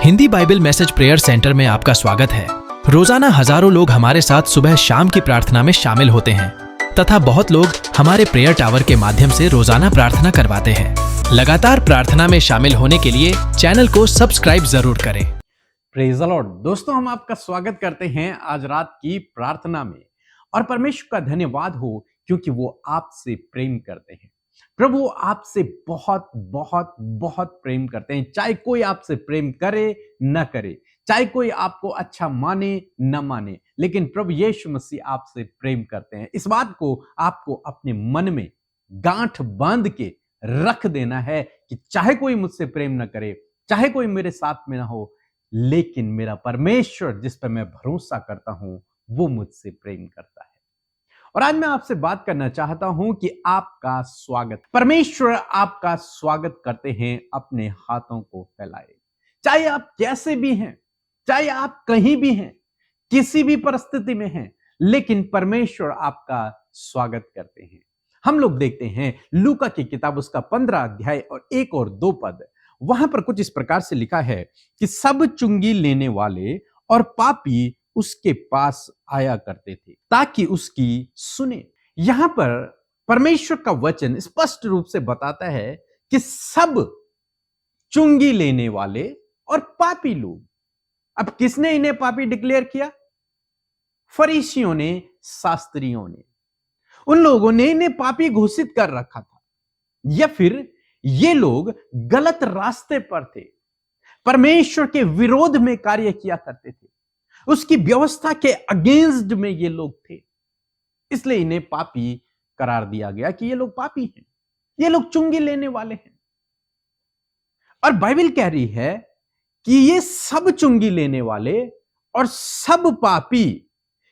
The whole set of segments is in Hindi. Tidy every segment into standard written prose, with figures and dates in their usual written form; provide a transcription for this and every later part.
Hindi Bible message prayer centre में आपका स्वागत है। रोजाना हजारों लोग हमारे साथ सुबह शाम की प्रार्थना में शामिल होते हैं तथा बहुत लोग हमारे प्रेयर टावर के माध्यम से रोजाना प्रार्थना करवाते हैं। लगातार प्रार्थना में शामिल होने के लिए चैनल को सब्सक्राइब जरूर करें। Praise the Lord. दोस्तों, हम आपका स्वागत करते हैं आज रात की प्रार्थना में और परमेश्वर का धन्यवाद हो क्योंकि वो आपसे प्रेम करते हैं। प्रभु आपसे बहुत बहुत बहुत प्रेम करते हैं, चाहे कोई आपसे प्रेम करे न करे, चाहे कोई आपको अच्छा माने न माने, लेकिन प्रभु यीशु मसीह आपसे प्रेम करते हैं। इस बात को आपको अपने मन में गांठ बांध के रख देना है कि चाहे कोई मुझसे प्रेम न करे, चाहे कोई मेरे साथ में ना हो, लेकिन मेरा परमेश्वर जिस पर मैं भरोसा करता हूं वो मुझसे प्रेम करता है। और आज मैं आपसे बात करना चाहता हूं कि आपका स्वागत, परमेश्वर आपका स्वागत करते हैं अपने हाथों को फैलाए। चाहे आप कैसे भी हैं, चाहे आप कहीं भी हैं, किसी भी परिस्थिति में हैं, लेकिन परमेश्वर आपका स्वागत करते हैं। हम लोग देखते हैं लूका की किताब उसका 15 अध्याय और 1 और 2 पद। वहां पर कुछ इस प्रकार से लिखा है कि सब चुंगी लेने वाले और पापी उसके पास आया करते थे ताकि उसकी सुने। यहां पर परमेश्वर का वचन स्पष्ट रूप से बताता है कि सब चुंगी लेने वाले और पापी लोग। अब किसने इन्हें पापी डिक्लेयर किया? फरीसियों ने, शास्त्रियों ने। उन लोगों ने इन्हें पापी घोषित कर रखा था, या फिर ये लोग गलत रास्ते पर थे, परमेश्वर के विरोध में कार्य किया करते थे, उसकी व्यवस्था के अगेंस्ट में ये लोग थे, इसलिए इन्हें पापी करार दिया गया कि ये लोग पापी हैं, ये लोग चुंगी लेने वाले हैं। और बाइबल कह रही है कि ये सब चुंगी लेने वाले और सब पापी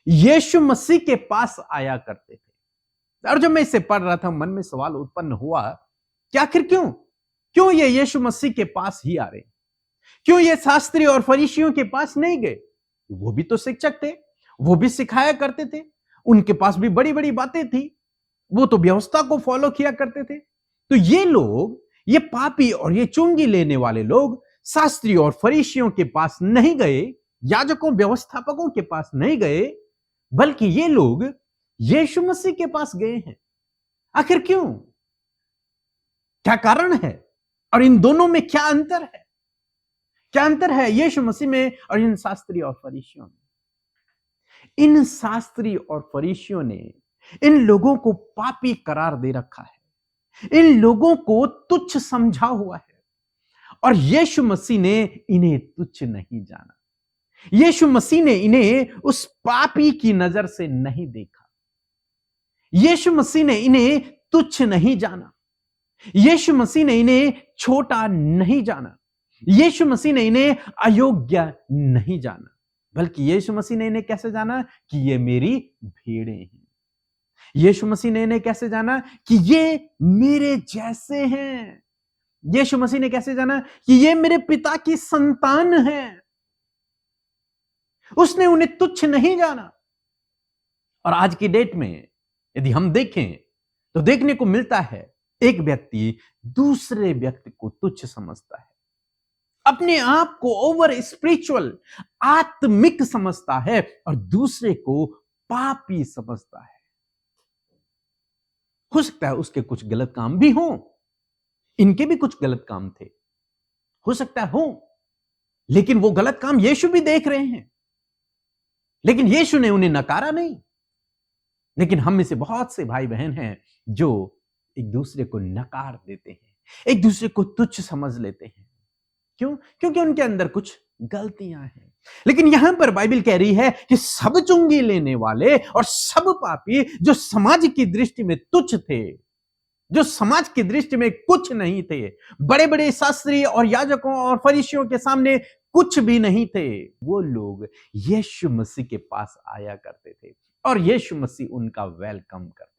यीशु मसीह के पास आया करते थे। और जब मैं इसे पढ़ रहा था, मन में सवाल उत्पन्न हुआ कि आखिर क्यों ये यीशु मसीह के पास ही आ रहे, क्यों ये शास्त्री और फरीसियों के पास नहीं गए? वो भी तो शिक्षक थे, वो भी सिखाया करते थे, उनके पास भी बड़ी बड़ी बातें थी, वो तो व्यवस्था को फॉलो किया करते थे। तो ये लोग, ये पापी और ये चुंगी लेने वाले लोग शास्त्री और फरीसियों के पास नहीं गए, याजकों व्यवस्थापकों के पास नहीं गए, बल्कि ये लोग यीशु मसीह के पास गए हैं। आखिर क्यों? क्या कारण है? और इन दोनों में क्या अंतर है? क्या अंतर है यीशु मसीह में और इन शास्त्री और फरीसियों में? इन शास्त्री और फरीसियों ने इन लोगों को पापी करार दे रखा है, इन लोगों को तुच्छ समझा हुआ है, और यीशु मसीह ने इन्हें तुच्छ नहीं जाना। यीशु मसीह ने इन्हें उस पापी की नजर से नहीं देखा। यीशु मसीह ने इन्हें तुच्छ नहीं जाना। यीशु मसीह ने इन्हें छोटा नहीं जाना। यीशु मसीह ने इन्हें अयोग्य नहीं जाना, बल्कि यीशु मसीह ने इन्हें कैसे जाना कि ये मेरी भेड़ें हैं। यीशु मसीह ने इन्हें कैसे जाना कि ये मेरे जैसे हैं। यीशु मसीह ने कैसे जाना कि ये मेरे पिता की संतान हैं। उसने उन्हें तुच्छ नहीं जाना। और आज की डेट में यदि हम देखें तो देखने को मिलता है एक व्यक्ति दूसरे व्यक्ति को तुच्छ समझता है, अपने आप को ओवर स्पिरिचुअल, आत्मिक समझता है और दूसरे को पापी समझता है। हो सकता है उसके कुछ गलत काम भी हों, इनके भी कुछ गलत काम थे, हो सकता है हो, लेकिन वो गलत काम यीशु भी देख रहे हैं, लेकिन यीशु ने उन्हें नकारा नहीं। लेकिन हम में से बहुत से भाई बहन हैं जो एक दूसरे को नकार देते हैं, एक दूसरे को तुच्छ समझ लेते हैं। क्यों? क्योंकि उनके अंदर कुछ गलतियां हैं। लेकिन यहां पर बाइबल कह रही है कि सब चुंगी लेने वाले और सब पापी जो समाज की दृष्टि में तुच्छ थे, जो समाज की दृष्टि में कुछ नहीं थे, बड़े बड़े शास्त्री और याजकों और फरीसियों के सामने कुछ भी नहीं थे, वो लोग यीशु मसीह के पास आया करते थे और यीशु मसीह उनका वेलकम करते थे।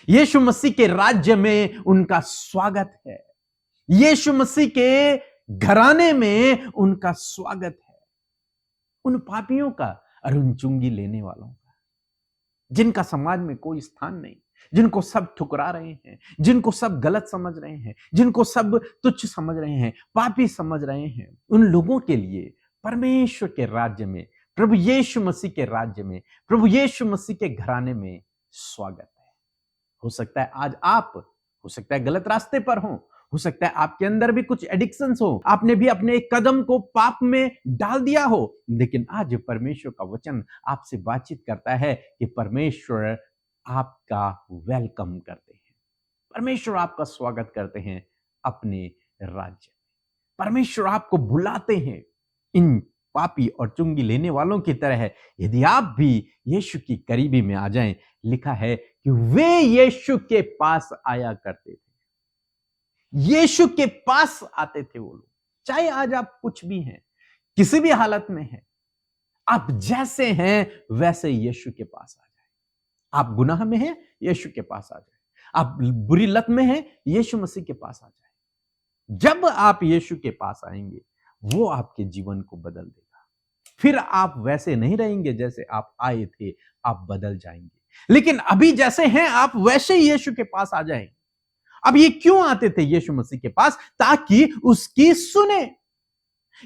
यीशु मसीह के राज्य में उनका स्वागत है, यीशु मसीह के घराने में उनका स्वागत है। उन पापियों का और उन चुंगी लेने वालों का, जिनका समाज में कोई स्थान नहीं, जिनको सब ठुकरा रहे हैं, जिनको सब गलत समझ रहे हैं, जिनको सब तुच्छ समझ रहे हैं, पापी समझ रहे हैं, उन लोगों के लिए परमेश्वर के राज्य में, प्रभु यीशु मसीह के राज्य में, प्रभु यीशु मसीह के घराने में स्वागत है। हो सकता है आज आप, हो सकता है गलत रास्ते पर हो सकता है आपके अंदर भी कुछ एडिक्शंस हो, आपने भी अपने एक कदम को पाप में डाल दिया हो, लेकिन आज परमेश्वर का वचन आपसे बातचीत करता है कि परमेश्वर आपका वेलकम करते हैं, परमेश्वर आपका स्वागत करते हैं अपने राज्य में। परमेश्वर आपको बुलाते हैं इन पापी और चुंगी लेने वालों की तरह। यदि आप भी यीशु की करीबी में आ जाएं, लिखा है कि वे यीशु के पास आया करते थे, यीशु के पास आते थे वो लोग। चाहे आज आप कुछ भी हैं, किसी भी हालत में हैं, आप जैसे हैं वैसे यीशु के पास आ जाए। आप गुनाह में हैं, यीशु के पास आ जाए। आप बुरी लत में हैं, यीशु मसीह के पास आ जाए। जब आप यीशु के पास आएंगे, वो आपके जीवन को बदल देगा। फिर आप वैसे नहीं रहेंगे जैसे आप आए थे, आप बदल जाएंगे। लेकिन अभी जैसे हैं आप वैसे ही यीशु के पास आ जाएंगे। अब ये क्यों आते थे यीशु मसीह के पास? ताकि उसकी सुने।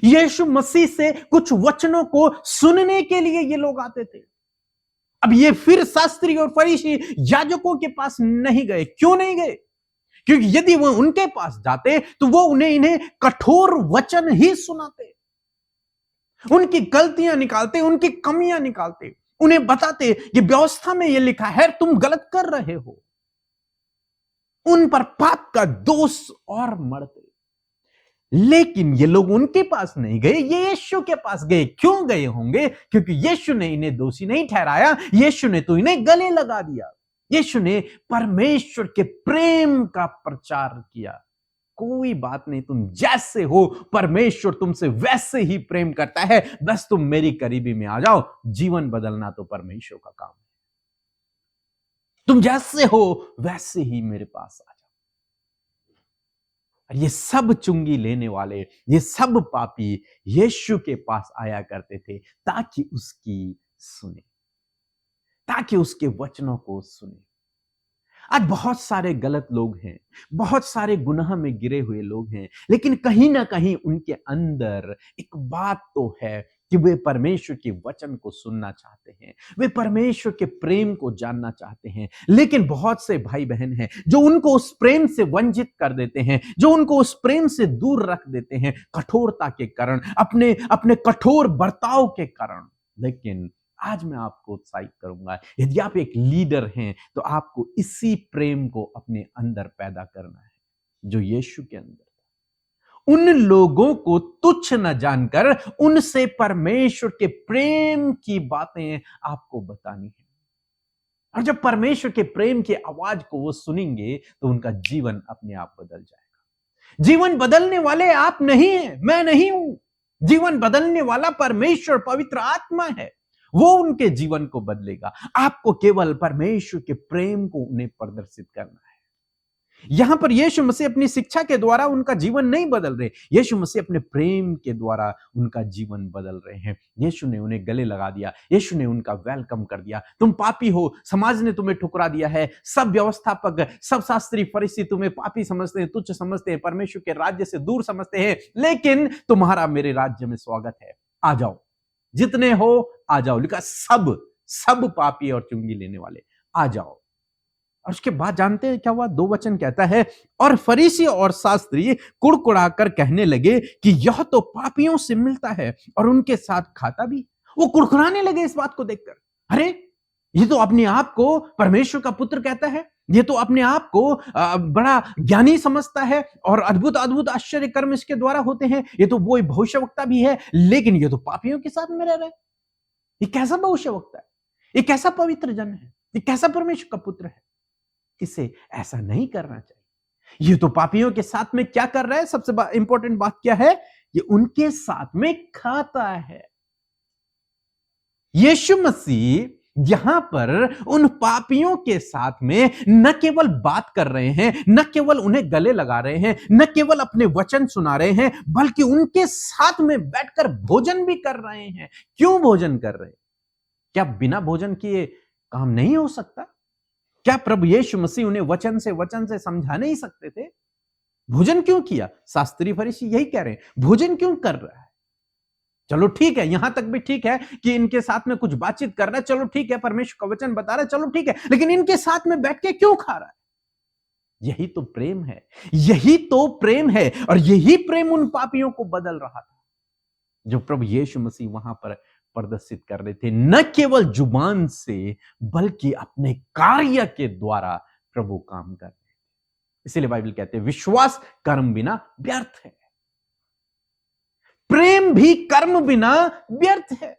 यीशु मसीह से कुछ वचनों को सुनने के लिए ये लोग आते थे। अब ये फिर शास्त्री और फरीसी याजकों के पास नहीं गए। क्यों नहीं गए? क्योंकि यदि वो उनके पास जाते तो वो इन्हें कठोर वचन ही सुनाते, उनकी गलतियां निकालते, उनकी कमियां निकालते, उन्हें बताते कि व्यवस्था में ये लिखा है तुम गलत कर रहे हो, उन पर पाप का दोष और मढ़ते। लेकिन ये लोग उनके पास नहीं गए, ये यीशु के पास गए। क्यों गए होंगे? क्योंकि यीशु ने इन्हें दोषी नहीं ठहराया, यीशु ने तो इन्हें गले लगा दिया। यीशु ने परमेश्वर के प्रेम का प्रचार किया। कोई बात नहीं, तुम जैसे हो परमेश्वर तुमसे वैसे ही प्रेम करता है, बस तुम मेरी करीबी में आ जाओ। जीवन बदलना तो परमेश्वर का काम है। तुम जैसे हो वैसे ही मेरे पास आ जाओ। ये सब चुंगी लेने वाले, ये सब पापी यीशु के पास आया करते थे ताकि उसकी सुने, ताकि उसके वचनों को सुने। आज बहुत सारे गलत लोग हैं, बहुत सारे गुनाह में गिरे हुए लोग हैं, लेकिन कहीं ना कहीं उनके अंदर एक बात तो है कि वे परमेश्वर के वचन को सुनना चाहते हैं, वे परमेश्वर के प्रेम को जानना चाहते हैं। लेकिन बहुत से भाई बहन हैं जो उनको उस प्रेम से वंचित कर देते हैं, जो उनको उस प्रेम से दूर रख देते हैं, कठोरता के कारण, अपने कठोर बर्ताव के कारण। लेकिन आज मैं आपको उत्साहित करूंगा, यदि आप एक लीडर हैं तो आपको इसी प्रेम को अपने अंदर पैदा करना है जो यीशु के अंदर था। उन लोगों को तुच्छ न जानकर उनसे परमेश्वर के प्रेम की बातें आपको बतानी है। और जब परमेश्वर के प्रेम की आवाज को वो सुनेंगे तो उनका जीवन अपने आप बदल जाएगा। जीवन बदलने वाले आप नहीं हैं, मैं नहीं हूं। जीवन बदलने वाला परमेश्वर पवित्र आत्मा है, वो उनके जीवन को बदलेगा। आपको केवल परमेश्वर के प्रेम को उन्हें प्रदर्शित करना है। यहां पर यीशु मसीह अपनी शिक्षा के द्वारा उनका जीवन नहीं बदल रहे, यीशु मसीह अपने प्रेम के द्वारा उनका जीवन बदल रहे हैं। यीशु ने उन्हें गले लगा दिया, यीशु ने उनका वेलकम कर दिया। तुम पापी हो, समाज ने तुम्हें ठुकरा दिया है, सब व्यवस्थापक, सब शास्त्री फरीसी तुम्हें पापी समझते हैं, तुच्छ समझते हैं, परमेश्वर के राज्य से दूर समझते हैं, लेकिन तुम्हारा मेरे राज्य में स्वागत है। आ जाओ, जितने हो आ जाओ। लिखा सब पापी और चुंगी लेने वाले आ जाओ। और उसके बाद जानते हैं क्या हुआ? 2 वचन कहता है, और फरीसी और शास्त्री कुड़कुड़ाकर कहने लगे कि यह तो पापियों से मिलता है और उनके साथ खाता भी। वो कुड़कुड़ाने लगे इस बात को देखकर। अरे ये तो अपने आप को परमेश्वर का पुत्र कहता है, ये तो अपने आप को बड़ा ज्ञानी समझता है और अद्भुत अद्भुत आश्चर्य कर्म इसके द्वारा होते हैं, ये तो वो भविष्यवक्ता भी है, लेकिन ये तो पापियों के साथ में रह रहा है। ये कैसा भविष्यवक्ता है? ये कैसा पवित्र जन है? ये कैसा परमेश्वर का पुत्र है? इसे ऐसा नहीं करना चाहिए। ये तो पापियों के साथ में क्या कर रहा है? सबसे इंपॉर्टेंट बात क्या है? ये उनके साथ में खाता है। यीशु मसीह यहां पर उन पापियों के साथ में न केवल बात कर रहे हैं, न केवल उन्हें गले लगा रहे हैं, न केवल अपने वचन सुना रहे हैं, बल्कि उनके साथ में बैठकर भोजन भी कर रहे हैं। क्यों भोजन कर रहे हैं? क्या बिना भोजन किए काम नहीं हो सकता? क्या प्रभु यीशु मसीह उन्हें वचन से समझा नहीं सकते थे? भोजन क्यों किया? शास्त्री फरीसी यही कह रहे हैं, भोजन क्यों कर रहा है? चलो ठीक है, यहां तक भी ठीक है कि इनके साथ में कुछ बातचीत कर रहा है, चलो ठीक है, परमेश्वर का वचन बता रहा है, चलो ठीक है, लेकिन इनके साथ में बैठ के क्यों खा रहा है? यही तो प्रेम है, यही तो प्रेम है, और यही प्रेम उन पापियों को बदल रहा था जो प्रभु यीशु मसीह वहां पर प्रदर्शित कर रहे थे। न केवल जुबान से बल्कि अपने कार्य के द्वारा प्रभु काम कर रहे थे। इसीलिए बाइबल कहते हैं विश्वास कर्म बिना व्यर्थ है, प्रेम भी कर्म बिना व्यर्थ है।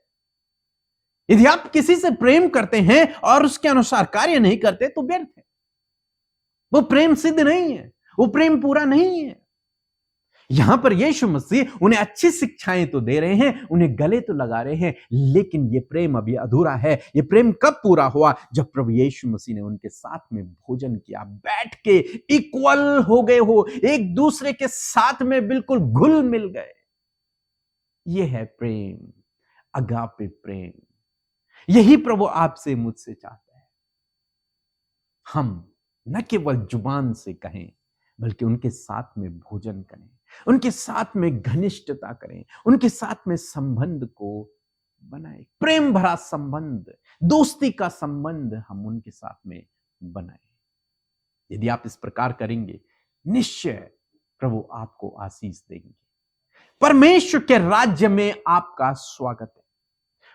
यदि आप किसी से प्रेम करते हैं और उसके अनुसार कार्य नहीं करते तो व्यर्थ है, वो प्रेम सिद्ध नहीं है, वो प्रेम पूरा नहीं है। यहां पर यीशु मसीह उन्हें अच्छी शिक्षाएं तो दे रहे हैं, उन्हें गले तो लगा रहे हैं, लेकिन यह प्रेम अभी अधूरा है। यह प्रेम कब पूरा हुआ? जब प्रभु यीशु मसीह ने उनके साथ में भोजन किया, बैठ के इक्वल हो गए हो, एक दूसरे के साथ में बिल्कुल घुल मिल गए। यह है प्रेम, अगापे प्रेम। यही प्रभु आपसे मुझसे चाहता है। हम न केवल जुबान से कहें बल्कि उनके साथ में भोजन करें, उनके साथ में घनिष्ठता करें, उनके साथ में संबंध को बनाएं, प्रेम भरा संबंध, दोस्ती का संबंध हम उनके साथ में बनाएं। यदि आप इस प्रकार करेंगे, निश्चय प्रभु आपको आशीष देंगे। परमेश्वर के राज्य में आपका स्वागत है।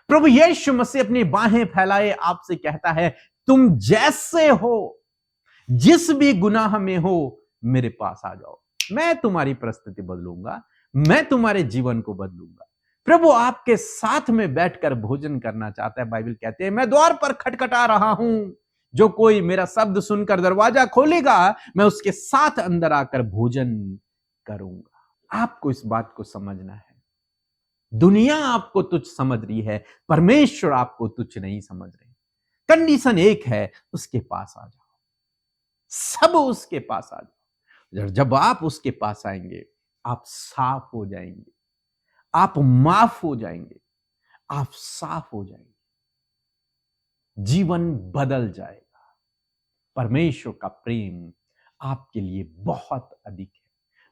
प्रभु यीशु मसीह अपनी बाहें फैलाए आपसे कहता है, तुम जैसे हो, जिस भी गुनाह में हो, मेरे पास आ जाओ, मैं तुम्हारी परिस्थिति बदलूंगा, मैं तुम्हारे जीवन को बदलूंगा। प्रभु आपके साथ में बैठकर भोजन करना चाहता है। बाइबल कहते हैं, मैं द्वार पर खटखटा रहा हूं, जो कोई मेरा शब्द सुनकर दरवाजा खोलेगा, मैं उसके साथ अंदर आकर भोजन करूंगा। आपको इस बात को समझना है। दुनिया आपको तुच्छ समझ रही है, परमेश्वर आपको तुच्छ नहीं समझ रहे। कंडीशन एक है, उसके पास आ जाओ, सब उसके पास आ जाओ। जब आप उसके पास आएंगे, आप साफ हो जाएंगे, आप माफ हो जाएंगे, आप साफ हो जाएंगे, जीवन बदल जाएगा। परमेश्वर का प्रेम आपके लिए बहुत अधिक है।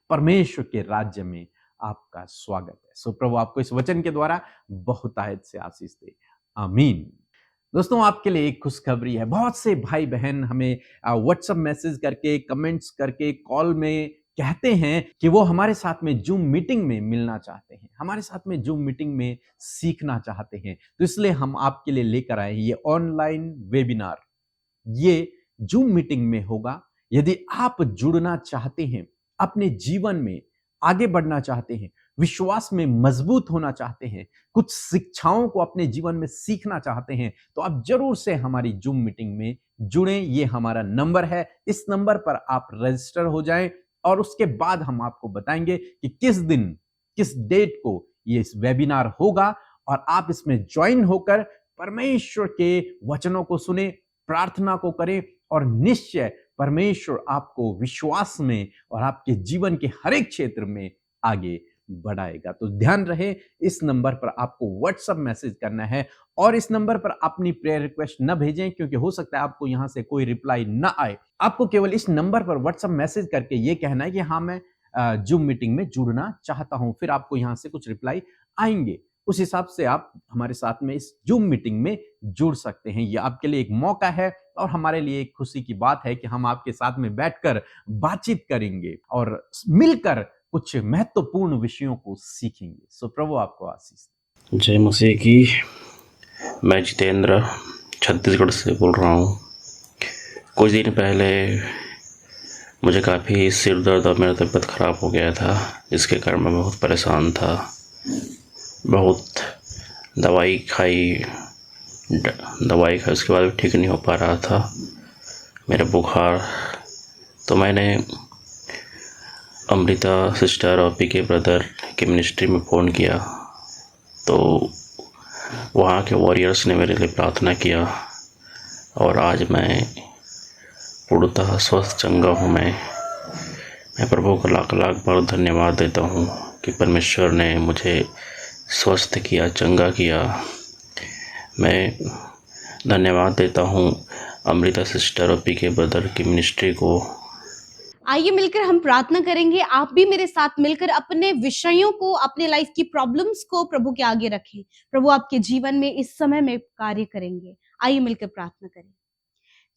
परमेश्वर के राज्य में आपका स्वागत है। सो प्रभु आपको इस वचन के द्वारा बहुतायत से आशीष दे। आमीन। दोस्तों, आपके लिए एक खुशखबरी है। बहुत से भाई बहन हमें व्हाट्सएप मैसेज करके, कमेंट्स करके, कॉल में कहते हैं कि वो हमारे साथ में जूम मीटिंग में मिलना चाहते हैं, हमारे साथ में जूम मीटिंग में सीखना चाहते हैं। तो इसलिए हम आपके लिए लेकर आए हैं ये ऑनलाइन वेबिनार। ये जूम मीटिंग में होगा। यदि आप जुड़ना चाहते हैं, अपने जीवन में आगे बढ़ना चाहते हैं, विश्वास में मजबूत होना चाहते हैं, कुछ शिक्षाओं को अपने जीवन में सीखना चाहते हैं, तो आप जरूर से हमारी जूम मीटिंग में जुड़ें। ये हमारा नंबर है, इस नंबर पर आप रजिस्टर हो जाएं और उसके बाद हम आपको बताएंगे कि किस दिन, किस डेट को ये इस वेबिनार होगा, और आप इसमें ज्वाइन होकर परमेश्वर के वचनों को सुने, प्रार्थना को करें, और निश्चय परमेश्वर आपको विश्वास में और आपके जीवन के हर एक क्षेत्र में आगे बढ़ाएगा। तो ध्यान रहे, इस नंबर पर आपको व्हाट्सएप मैसेज करना है, और इस नंबर पर अपनी प्रेयर रिक्वेस्ट न भेजें, क्योंकि हो सकता है आपको यहां से कोई रिप्लाई न आए। आपको केवल इस नंबर पर व्हाट्सएप मैसेज करके ये कहना है कि हाँ, मैं जूम मीटिंग में जुड़ना चाहता हूं। फिर आपको यहां से कुछ रिप्लाई आएंगे, उस हिसाब से आप हमारे साथ में इस जूम मीटिंग में जुड़ सकते हैं। ये आपके लिए एक मौका है और हमारे लिए एक खुशी की बात है कि हम आपके साथ में बैठकर बातचीत करेंगे और मिलकर कुछ महत्वपूर्ण विषयों को सीखेंगे। सो प्रभु आपको आशीष। जय मसीह की। मैं जितेंद्र छत्तीसगढ़ से बोल रहा हूँ। कुछ दिन पहले मुझे काफ़ी सिर दर्द और मेरा तबीयत ख़राब हो गया था, जिसके कारण मैं बहुत परेशान था। बहुत दवाई खाई, उसके बाद भी ठीक नहीं हो पा रहा था मेरा बुखार। तो मैंने अमृता सिस्टर और पीके ब्रदर के मिनिस्ट्री में फ़ोन किया, तो वहाँ के वॉरियर्स ने मेरे लिए प्रार्थना किया, और आज मैं पूर्णतः स्वस्थ चंगा हूँ। मैं प्रभु को लाख लाख बार धन्यवाद देता हूँ कि परमेश्वर ने मुझे स्वस्थ किया, चंगा किया। मैं धन्यवाद देता हूँ अमृता सिस्टर और पीके ब्रदर की मिनिस्ट्री को। आइए मिलकर हम प्रार्थना करेंगे। आप भी मेरे साथ मिलकर अपने विषयों को, अपने लाइफ की प्रॉब्लम्स को प्रभु के आगे रखें। प्रभु आपके जीवन में इस समय में कार्य करेंगे। आइए मिलकर प्रार्थना करें।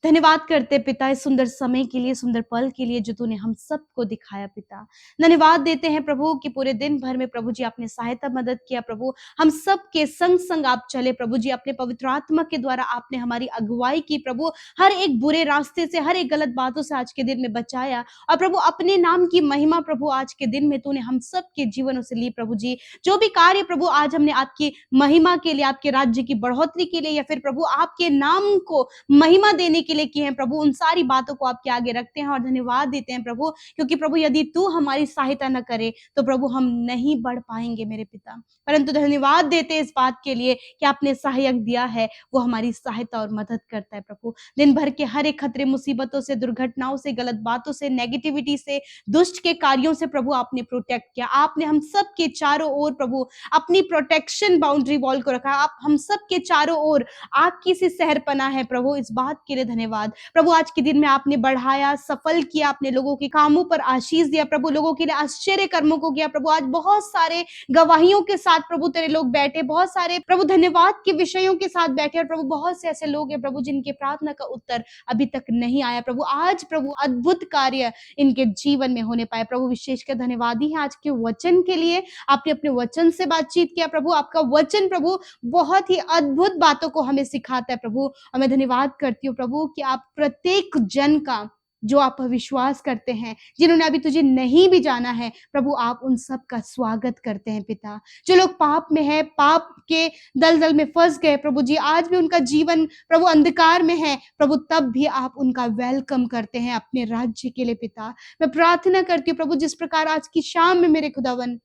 धन्यवाद करते पिता इस सुंदर समय के लिए, सुंदर पल के लिए जो तूने हम सबको दिखाया पिता। धन्यवाद देते हैं प्रभु कि पूरे दिन भर में प्रभु जी आपने सहायता मदद किया। प्रभु हम सब के संग संग आप चले प्रभु जी, अपने पवित्र आत्मा के द्वारा आपने हमारी अगुवाई की प्रभु, हर एक बुरे रास्ते से, हर एक गलत बातों से आज के दिन में बचाया। और प्रभु अपने नाम की महिमा प्रभु आज के दिन में तूने हम सब के जीवनों से ली प्रभु जी। जो भी कार्य प्रभु आज हमने आपकी महिमा के लिए, आपके राज्य की बढ़ोतरी के लिए, या फिर प्रभु आपके नाम को महिमा देने के लिए किए हैं प्रभु, उन सारी बातों को आपके आगे रखते हैं और धन्यवाद देते हैं प्रभु, क्योंकि प्रभु यदि तू हमारी सहायता न करे तो प्रभु हम नहीं बढ़ पाएंगे मेरे पिता। परंतु धन्यवाद देते हैं इस बात के लिए कि आपने सहायक दिया है, वो हमारी सहायता और मदद करता है प्रभु। दिन भर के हर एक खतरे, मुसीबतों से, दुर्घटनाओं से, गलत बातों से, नेगेटिविटी से, दुष्ट के कार्यों से प्रभु आपने प्रोटेक्ट किया। आपने हम सब के चारों ओर प्रभु अपनी प्रोटेक्शन बाउंड्री वॉल को रखा। आप हम सब के चारों ओर आपकी सी सहरपना है प्रभु, इस बात के लिए धन्यवाद प्रभु। आज के दिन में आपने बढ़ाया, सफल किया, आपने लोगों के कामों पर आशीष दिया प्रभु, लोगों के लिए आश्चर्य कर्मों को किया प्रभु। आज बहुत सारे गवाहियों के साथ प्रभु तेरे लोग बैठे, बहुत सारे प्रभु धन्यवाद के विषयों के साथ बैठे, और प्रभु बहुत से ऐसे लोग हैं प्रभु जिनके प्रार्थना का उत्तर अभी तक नहीं आया प्रभु। आज प्रभु अद्भुत कार्य इनके जीवन में होने पाए प्रभु। विशेषकर धन्यवादी है आज के वचन के लिए। आपने अपने वचन से बातचीत किया प्रभु। आपका वचन प्रभु बहुत ही अद्भुत बातों को हमें सिखाता है प्रभु, और मैं धन्यवाद करती हूँ प्रभु कि आप प्रत्येक जन का जो आप पर विश्वास करते हैं, जिन्होंने अभी तुझे नहीं भी जाना है प्रभु, आप उन सब का स्वागत करते हैं पिता। जो लोग पाप में है, पाप के दलदल में फंस गए प्रभु जी, आज भी उनका जीवन प्रभु अंधकार में है प्रभु, तब भी आप उनका वेलकम करते हैं अपने राज्य के लिए पिता। मैं प्रार्थना करती हूँ प्रभु, जिस प्रकार आज की शाम में मेरे खुदावन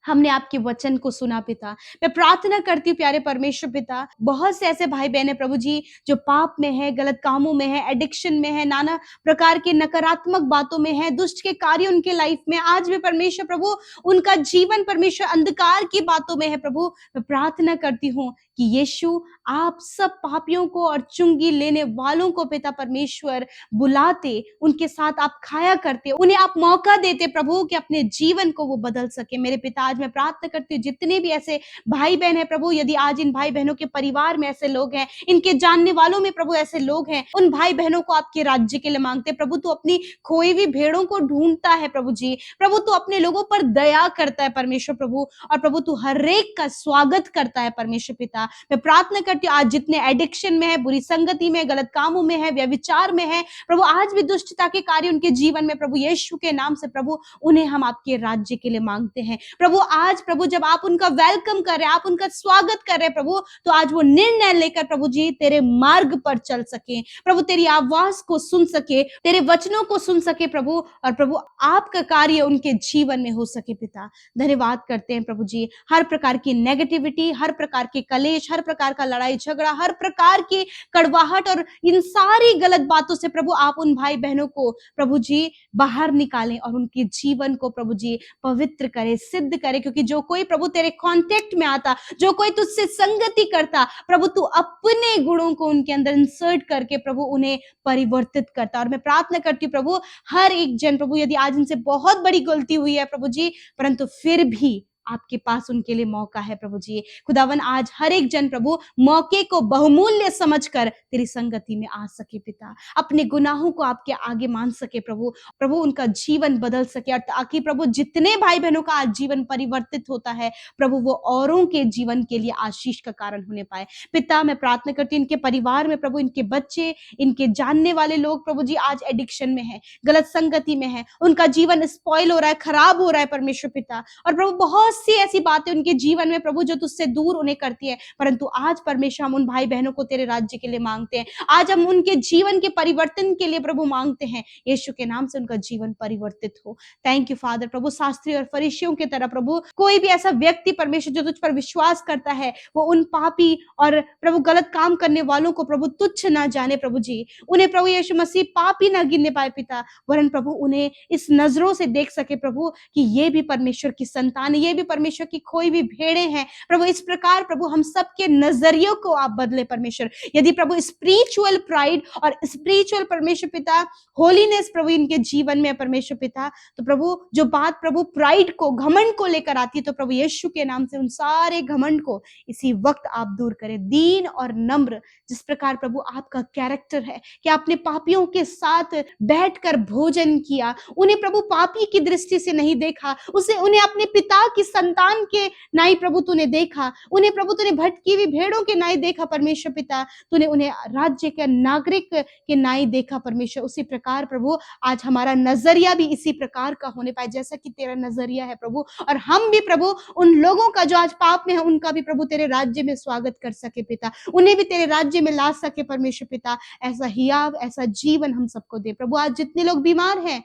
हमने आपके वचन को सुना पिता, मैं प्रार्थना करती हूँ प्यारे परमेश्वर पिता, बहुत से ऐसे भाई बहन है प्रभु जी जो पाप में है, गलत कामों में है, एडिक्शन में है, नाना प्रकार के नकारात्मक बातों में है, दुष्ट के कार्य उनके लाइफ में आज भी परमेश्वर प्रभु, उनका जीवन परमेश्वर अंधकार की बातों में है प्रभु। मैं प्रार्थना करती हूँ कि यीशु आप सब पापियों को और चुंगी लेने वालों को पिता परमेश्वर बुलाते, उनके साथ आप खाया करते, उन्हें आप मौका देते प्रभु कि अपने जीवन को वो बदल सके। मेरे पिता आज मैं प्रार्थना करती हूँ जितने भी ऐसे भाई बहन है प्रभु, यदि आज इन भाई बहनों के परिवार में ऐसे लोग हैं, इनके जानने वालों में प्रभु ऐसे लोग हैं, उन भाई बहनों को आपके राज्य के लिए मांगते प्रभु। तू अपनी खोई हुई भेड़ों को ढूंढता है प्रभु जी, प्रभु तू अपने लोगों पर दया करता है परमेश्वर प्रभु, और प्रभु तू हर एक का स्वागत करता है परमेश्वर पिता। मैं प्रार्थना करती हूँ आज जितने एडिक्शन में है, बुरी संगति में, गलत कामों में है, व्यभिचार में है प्रभु, आज भी दुष्टता के कार्य उनके जीवन में प्रभु यीशु के नाम से प्रभु उन्हें हम आपके राज्य के लिए मांगते हैं प्रभु। आज प्रभु जब आप उनका वेलकम कर रहे हैं, आप उनका स्वागत कर रहे हैं प्रभु, तो आज वो निर्णय लेकर प्रभु जी तेरे मार्ग पर चल सके प्रभु, तेरी आवाज को सुन सके, तेरे वचनों को सुन सके प्रभु, और प्रभु आपका कार्य उनके जीवन में हो सके पिता। धन्यवाद करते हैं प्रभु जी, हर प्रकार की नेगेटिविटी, हर प्रकार के कलेश, हर प्रकार का लड़ाई झगड़ा, हर प्रकार की कड़वाहट और इन सारी गलत बातों से प्रभु आप उन भाई बहनों को प्रभु जी बाहर निकालें और उनके जीवन को प्रभु जी पवित्र करे, सिद्ध करे, क्योंकि जो कोई प्रभु तेरे कांटेक्ट में आता, जो कोई तुझसे संगति करता प्रभु, तू अपने गुणों को उनके अंदर इंसर्ट करके प्रभु उन्हें परिवर्तित करता। और मैं प्रार्थना करती हूँ प्रभु हर एक जन प्रभु, यदि आज इनसे बहुत बड़ी गलती हुई है प्रभु जी, परंतु फिर भी आपके पास उनके लिए मौका है प्रभु जी। खुदावन आज हर एक जन प्रभु मौके को बहुमूल्य समझकर तेरी संगति में आ सके पिता, अपने गुनाहों को आपके आगे मान सके प्रभु, प्रभु उनका जीवन बदल सके, और ताकि प्रभु जितने भाई बहनों का आज जीवन परिवर्तित होता है प्रभु, वो औरों के जीवन के लिए आशीष का कारण होने पाए पिता। मैं प्रार्थना करती हूँ इनके परिवार में प्रभु, इनके बच्चे, इनके जानने वाले लोग प्रभु जी आज एडिक्शन में है, गलत संगति में है, उनका जीवन स्पॉइल हो रहा है, खराब हो रहा है परमेश्वर पिता, और प्रभु बहुत सी ऐसी बातें उनके जीवन में प्रभु जो तुझसे दूर उन्हें करती है, परंतु आज परमेश्वर हम उन भाई बहनों को तेरे राज्य के लिए मांगते हैं, आज हम उनके जीवन के परिवर्तन के लिए प्रभु मांगते हैं, यीशु के नाम से उनका जीवन परिवर्तित हो। थैंक यू फादर प्रभु, शास्त्री और फरीसियों की तरह प्रभु कोई भी ऐसा व्यक्ति परमेश्वर जो तुझ पर विश्वास करता है, वो उन पापी और प्रभु गलत काम करने वालों को प्रभु तुच्छ ना जाने प्रभु जी, उन्हें प्रभु यीशु मसीह पापी ना गिनने पाए पिता, वरन प्रभु उन्हें इस नजरों से देख सके प्रभु कि ये भी परमेश्वर की संतान है, ये भी परमेश्वर की खोई हुई भेड़े हैं प्रभु, इस प्रकार प्रभु हम सबके नजरियों को आप बदले परमेश्वर। यदि प्रभु स्पिरिचुअल प्राइड और स्पिरिचुअल परमेश्वर पिता होलीनेस प्रभु इनके जीवन में है परमेश्वर पिता, तो प्रभु जो बात प्रभु प्राइड को, घमंड को लेकर आती है, तो प्रभु यीशु के नाम से उन सारे घमंड को इसी वक्त आप दूर करें। दीन और नम्र जिस प्रकार प्रभु आपका कैरेक्टर है कि आपने पापियों के साथ बैठकर भोजन किया, उन्हें प्रभु पापी की दृष्टि से नहीं देखा, उसे उन्हें अपने पिता की संतान के नाई प्रभु तूने देखा, उन्हें प्रभु तूने भटकी हुई भेड़ों के नाई देखा परमेश्वर पिता, तूने उन्हें राज्य के नागरिक के नाई देखा परमेश्वर। उसी प्रकार प्रभु आज हमारा नजरिया भी इसी प्रकार का होने पाए जैसा कि तेरा नजरिया है प्रभु, और हम भी प्रभु उन लोगों का जो आज पाप में है उनका भी प्रभु तेरे राज्य में स्वागत कर सके पिता, उन्हें भी तेरे राज्य में ला सके परमेश्वर पिता। ऐसा हियाव, ऐसा जीवन हम सबको दे प्रभु। आज जितने लोग बीमार हैं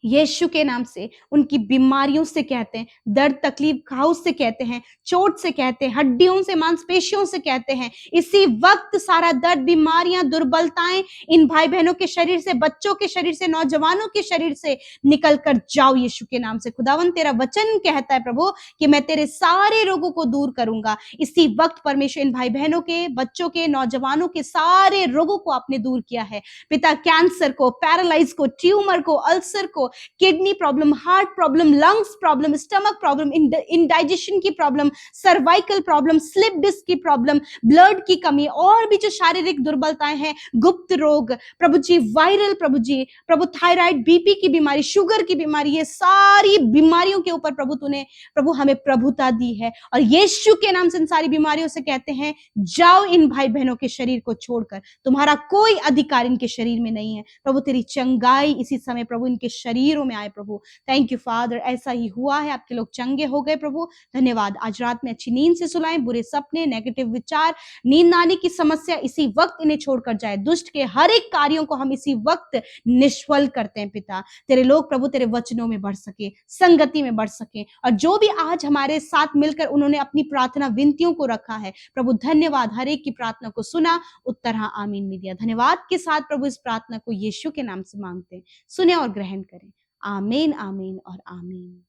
यीशु के नाम से उनकी बीमारियों से कहते हैं, दर्द तकलीफ घाव से कहते हैं, चोट से कहते हैं, हड्डियों से मांसपेशियों से कहते हैं, इसी वक्त सारा दर्द, बीमारियां, दुर्बलताएं इन भाई बहनों के शरीर से, बच्चों के शरीर से, नौजवानों के शरीर से निकल कर जाओ यीशु के नाम से। खुदावन तेरा वचन कहता है प्रभु कि मैं तेरे सारे रोगों को दूर करूंगा। इसी वक्त परमेश्वर इन भाई बहनों के, बच्चों के, नौजवानों के सारे रोगों को आपने दूर किया है पिता। कैंसर को, पैरालाइज को, ट्यूमर को, अल्सर को, kidney problem, heart problem, lungs problem, stomach problem, indigestion की problem, cervical problem, slip disc की प्रॉब्लम, ब्लड की कमी, और भी जो शारीरिक दुर्बलताएं हैं, गुप्त रोग प्रभु जी, वायरल प्रभु जी, प्रभु थायराइड, बीपी की बीमारी, शुगर की बीमारी, ये सारी बीमारियों के ऊपर प्रभु तूने प्रभु हमें प्रभुता दी है, और यीशु के नाम से इन सारी बीमारियों से कहते हैं जाओ इन भाई बहनों के शरीर को छोड़कर, तुम्हारा कोई अधिकार इनके शरीर में नहीं है प्रभु। तेरी चंगाई इसी समय प्रभु इनके शरीरों में आए प्रभु। थैंक यू फादर, ऐसा ही हुआ है, आपके लोग चंगे हो गए प्रभु। धन्यवाद। आज रात में अच्छी नींद से सुलाएं, बुरे सपने, नेगेटिव विचार, नींद आने की समस्या इसी वक्त इन्हें छोड़कर जाए। दुष्ट के हर एक कार्यों को हम इसी वक्त निष्फल करते हैं पिता। तेरे लोग प्रभु तेरे वचनों में बढ़ सके, संगति में बढ़ सके, और जो भी आज हमारे साथ मिलकर उन्होंने अपनी प्रार्थना विनतियों को रखा है प्रभु, धन्यवाद। हर एक की प्रार्थना को सुना, उत्तर हाँ आमीन में दिया। धन्यवाद के साथ प्रभु इस प्रार्थना को यीशु के नाम से मांगते हैं, सुने और ग्रहण करें। आमीन, आमीन और आमीन।